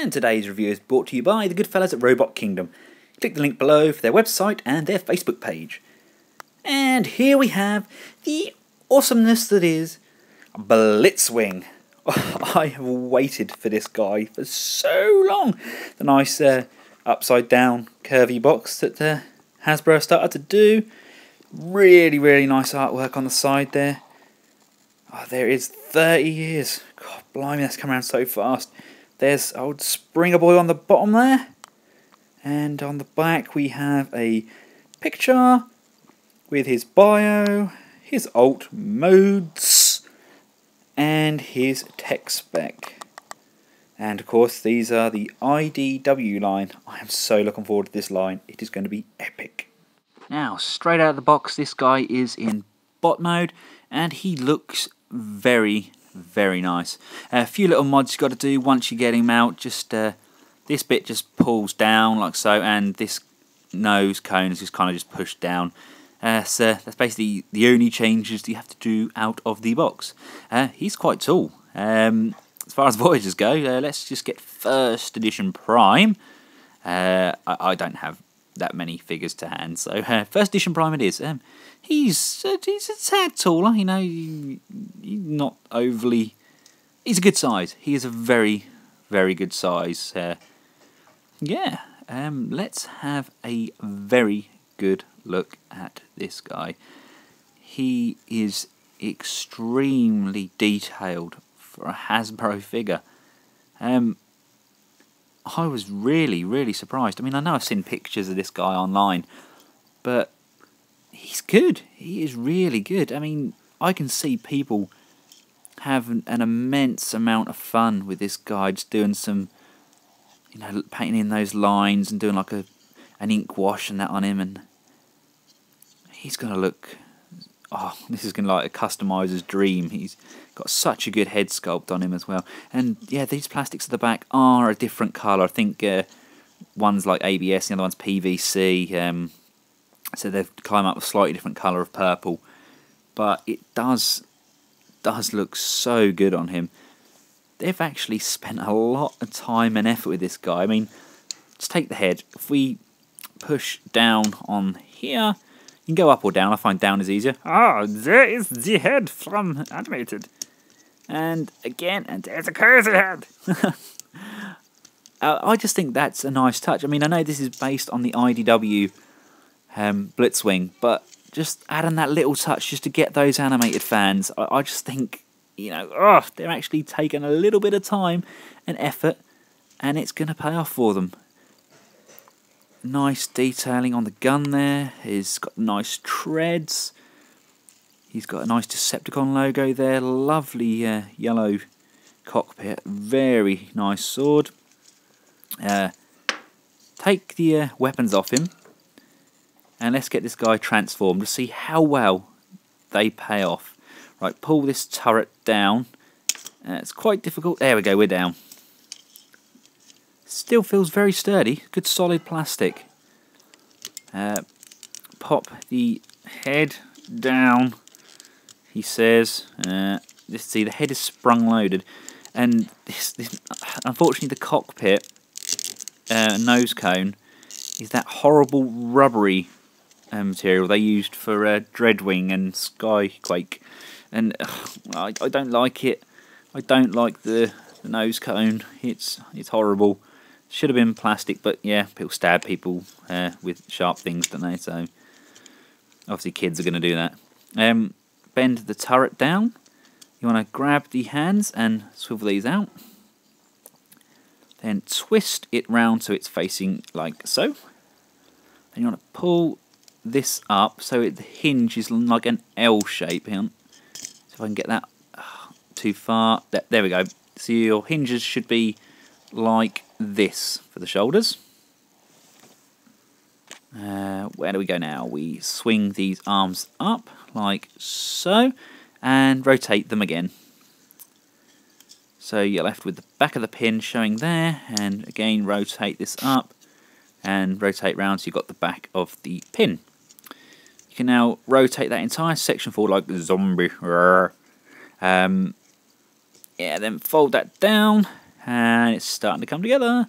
and today's review is brought to you by the good fellas at Robot Kingdom. Click the link below for their website and their Facebook page. And here we have the awesomeness that is Blitzwing. I have waited for this guy for so long. The nice upside down curvy box that Hasbro started to do. Really nice artwork on the side there. Oh, there is 30 years. God blimey, that's come around so fast. There's old Springer Boy on the bottom there. And on the back we have a picture with his bio, his alt modes, and his tech spec. And of course these are the IDW line. I am so looking forward to this line. It is going to be epic. Now, straight out of the box, this guy is in bot mode, and he looks very nice. A few little mods you've got to do once you get him out. Just this bit just pulls down like so, and this nose cone is just kind of just pushed down. So that's basically the only changes you have to do out of the box. He's quite tall. As far as Voyagers go, let's just get first edition Prime. I don't have that many figures to hand, so first edition Prime it is. He's a tad taller, you know. He's not overly. He's a good size. He is a very good size. Yeah. Let's have a very good look at this guy. He is extremely detailed for a Hasbro figure. I was really surprised. I mean, I know I've seen pictures of this guy online, but he's good. He is really good. I mean, I can see people have an immense amount of fun with this guy, just doing some, you know, painting in those lines and doing like an ink wash and that on him, and he's going to look, oh, this is going to be like a customizer's dream. He's got such a good head sculpt on him as well. And yeah, these plastics at the back are a different colour. I think one's like ABS, the other one's PVC. So they've come up with a slightly different colour of purple. But it does look so good on him. They've actually spent a lot of time and effort with this guy. I mean, let's take the head. If we push down on here, you can go up or down. I find down is easier. Ah, there is the head from animated. And again, and there's a crazy head. I just think that's a nice touch. I mean, I know this is based on the IDW Blitzwing, but just adding that little touch just to get those animated fans, I just think, you know, they're actually taking a little bit of time and effort, and it's going to pay off for them. Nice detailing on the gun there. He's got nice treads. He's got a nice Decepticon logo there. Lovely yellow cockpit. Very nice sword. Take the weapons off him, and let's get this guy transformed to see how well they pay off. Right, pull this turret down. It's quite difficult. There we go, we're down. Still feels very sturdy. Good solid plastic. Pop the head down. He says, see, the head is sprung loaded, and this unfortunately the cockpit nose cone is that horrible rubbery material they used for Dreadwing and Skyquake, and I don't like it. I don't like the nose cone. It's horrible. Should have been plastic, but yeah, people stab people with sharp things, don't they? So obviously kids are going to do that. Bend the turret down. You want to grab the hands and swivel these out. Then twist it round so it's facing like so. Then you want to pull this up so the hinge is like an L shape. Hang on. So if I can get that too far. There we go. So your hinges should be like this for the shoulders. Where do we go now? We swing these arms up like so and rotate them again. So you're left with the back of the pin showing there, and again rotate this up and rotate round so you've got the back of the pin. You can now rotate that entire section forward like a zombie. Yeah, then fold that down And it's starting to come together.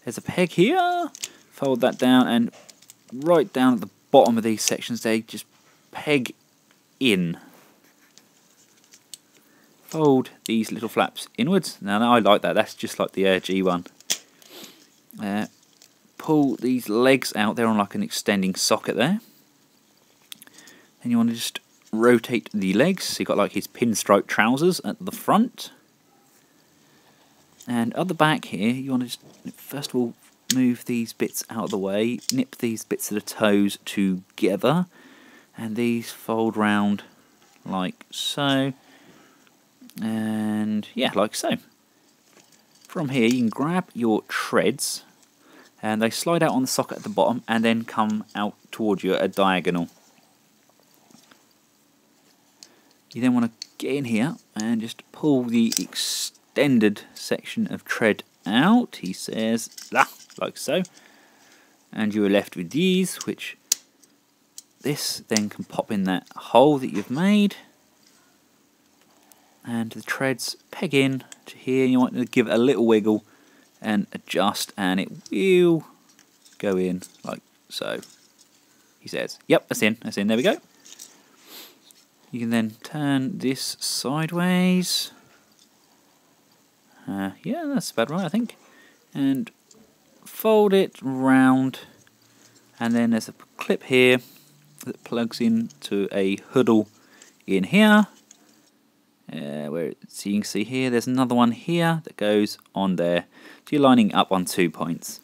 There's a peg here. Fold that down, and right down at the bottom of these sections they just peg in. Fold these little flaps inwards. Now I like that, that's just like the G1. Pull these legs out, they're on like an extending socket there. Then you want to just rotate the legs, so you've got like his pinstripe trousers at the front. And at the back here, you want to just, first of all, move these bits out of the way, nip these bits of the toes together, and these fold round like so, and yeah, like so. From here you can grab your treads, and they slide out on the socket at the bottom and then come out towards you at a diagonal. You then want to get in here and just pull the extended section of tread out, he says, like so, and you are left with these, which this then can pop in that hole that you've made, and the treads peg in to here. You want to give it a little wiggle and adjust, and it will go in like so, he says. Yep, that's in, there we go. You can then turn this sideways. Yeah, that's about right, I think. And fold it round, and then there's a clip here that plugs into a hoodle in here. So you can see here, there's another one here that goes on there. So you're lining up on 2 points.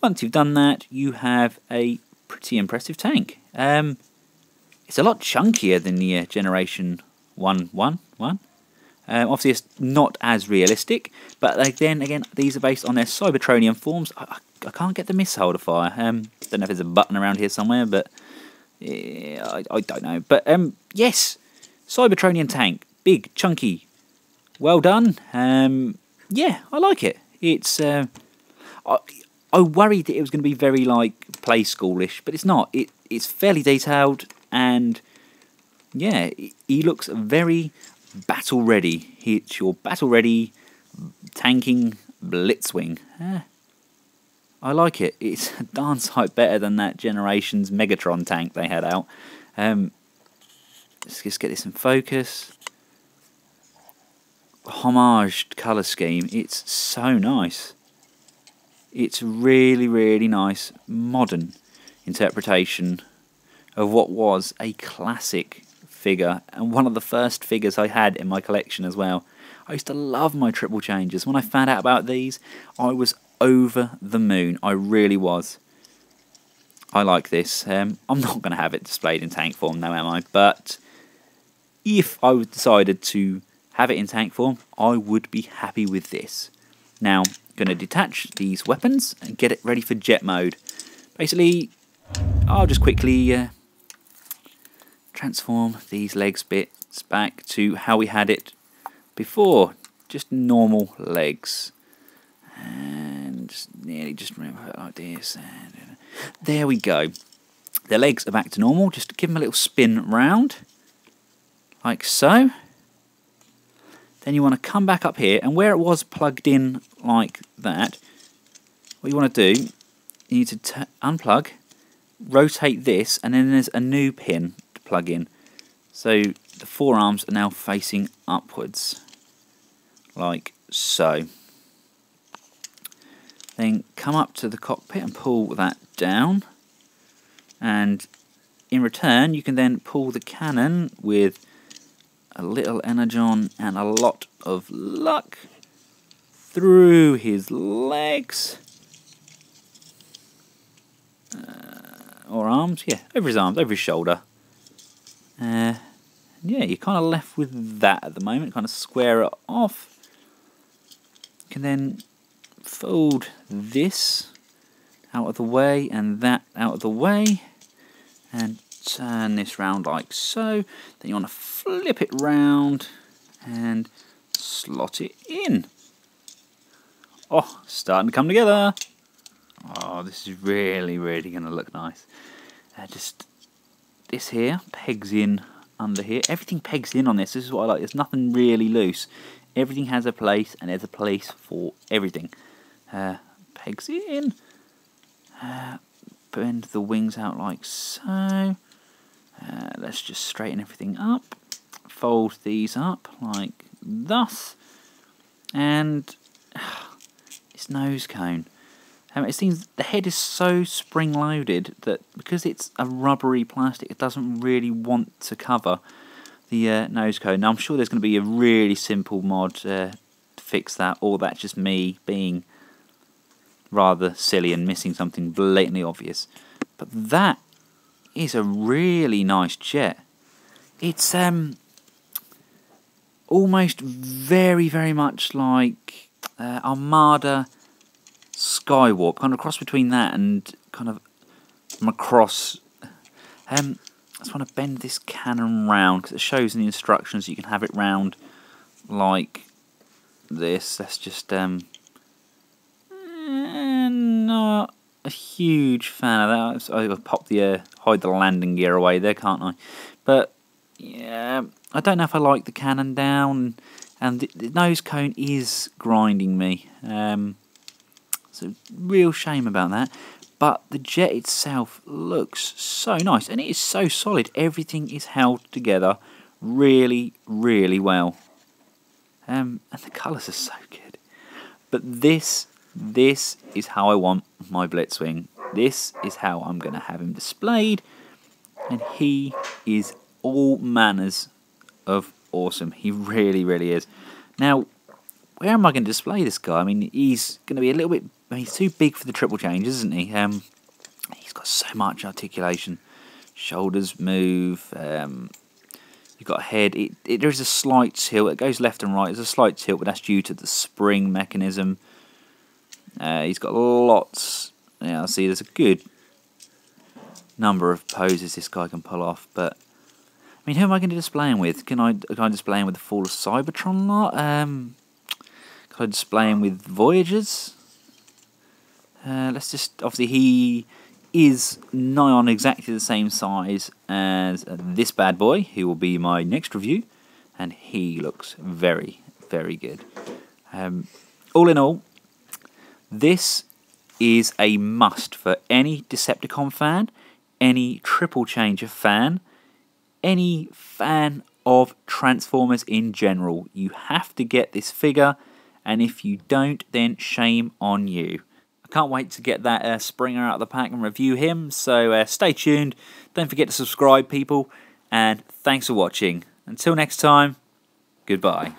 Once you've done that, you have a pretty impressive tank. It's a lot chunkier than the Generation 1. Obviously it's not as realistic, but then again, these are based on their Cybertronium forms. I can't get the missile to fire. Don't know if there's a button around here somewhere, but yeah, I don't know. But yes, Cybertronian tank, big, chunky, well done. Yeah, I like it. It's I worried that it was going to be very like play schoolish, but it's not. It's fairly detailed, and yeah, he looks very battle ready. It's your battle ready tanking Blitzwing. I like it. It's a darn sight better than that Generation's Megatron tank they had out. Let's just get this in focus. Homaged colour scheme. It's so nice. It's really, really nice modern interpretation of what was a classic figure, and one of the first figures I had in my collection as well. I used to love my triple changes. When I found out about these, I was over the moon. I really was. I like this. I'm not going to have it displayed in tank form now, am I? But if I decided to have it in tank form, I would be happy with this. Now, I'm going to detach these weapons and get it ready for jet mode. Basically, I'll just quickly transform these legs bits back to how we had it before, just normal legs, and just remember it like this, and there we go. The legs are back to normal. Just give them a little spin round like so. Then you want to come back up here, and where it was plugged in like that, what you want to do, you need to unplug, rotate this, and then there's a new pin to plug in. So the forearms are now facing upwards, like so. Then come up to the cockpit and pull that down, and in return you can then pull the cannon with a little energon and a lot of luck through his legs. Or arms, yeah, over his arms, over his shoulder. Yeah, you're kind of left with that at the moment, kind of square it off. You can then fold this out of the way and that out of the way, and turn this round like so. Then you want to flip it round and slot it in. Oh, starting to come together. Oh, this is really, really going to look nice. Just this here pegs in under here. Everything pegs in on this. This is what I like. There's nothing really loose. Everything has a place, and there's a place for everything. Pegs in. Bend the wings out like so. Let's just straighten everything up. Fold these up like thus. And its nose cone. It seems the head is so spring-loaded that because it's a rubbery plastic, it doesn't really want to cover the nose cone. Now, I'm sure there's going to be a really simple mod to fix that, or that's just me being rather silly and missing something blatantly obvious. But that is a really nice jet. It's almost very much like Armada Skywarp, kind of cross between that and kind of Macross. I just want to bend this cannon round because it shows in the instructions you can have it round like this. That's just not a huge fan of that. I'll pop the hide the landing gear away there, can't I? But yeah, I don't know if I like the cannon down, and the nose cone is grinding me. It's a real shame about that. But the jet itself looks so nice, and it is so solid. Everything is held together really well. And the colours are so good. But this is how I want my Blitzwing. This is how I'm going to have him displayed. And he is all manners of awesome. He really is. Now, where am I going to display this guy? I mean, he's going to be a little bit... He's too big for the triple change, isn't he? He's got so much articulation. Shoulders move. You've got a head. There is a slight tilt. It goes left and right. There's a slight tilt, but that's due to the spring mechanism. He's got lots. Yeah, I see. There's a good number of poses this guy can pull off. But I mean, who am I going to display him with? Can I display him with the Fall of Cybertron lot? Can I display him with Voyagers? Let's just... Obviously, he is nigh on exactly the same size as this bad boy, who will be my next review. And he looks very good. All in all, this is a must for any Decepticon fan, any Triple Changer fan, any fan of Transformers in general. You have to get this figure, and if you don't, then shame on you. I can't wait to get that Springer out of the pack and review him, so stay tuned. Don't forget to subscribe, people, and thanks for watching. Until next time, goodbye.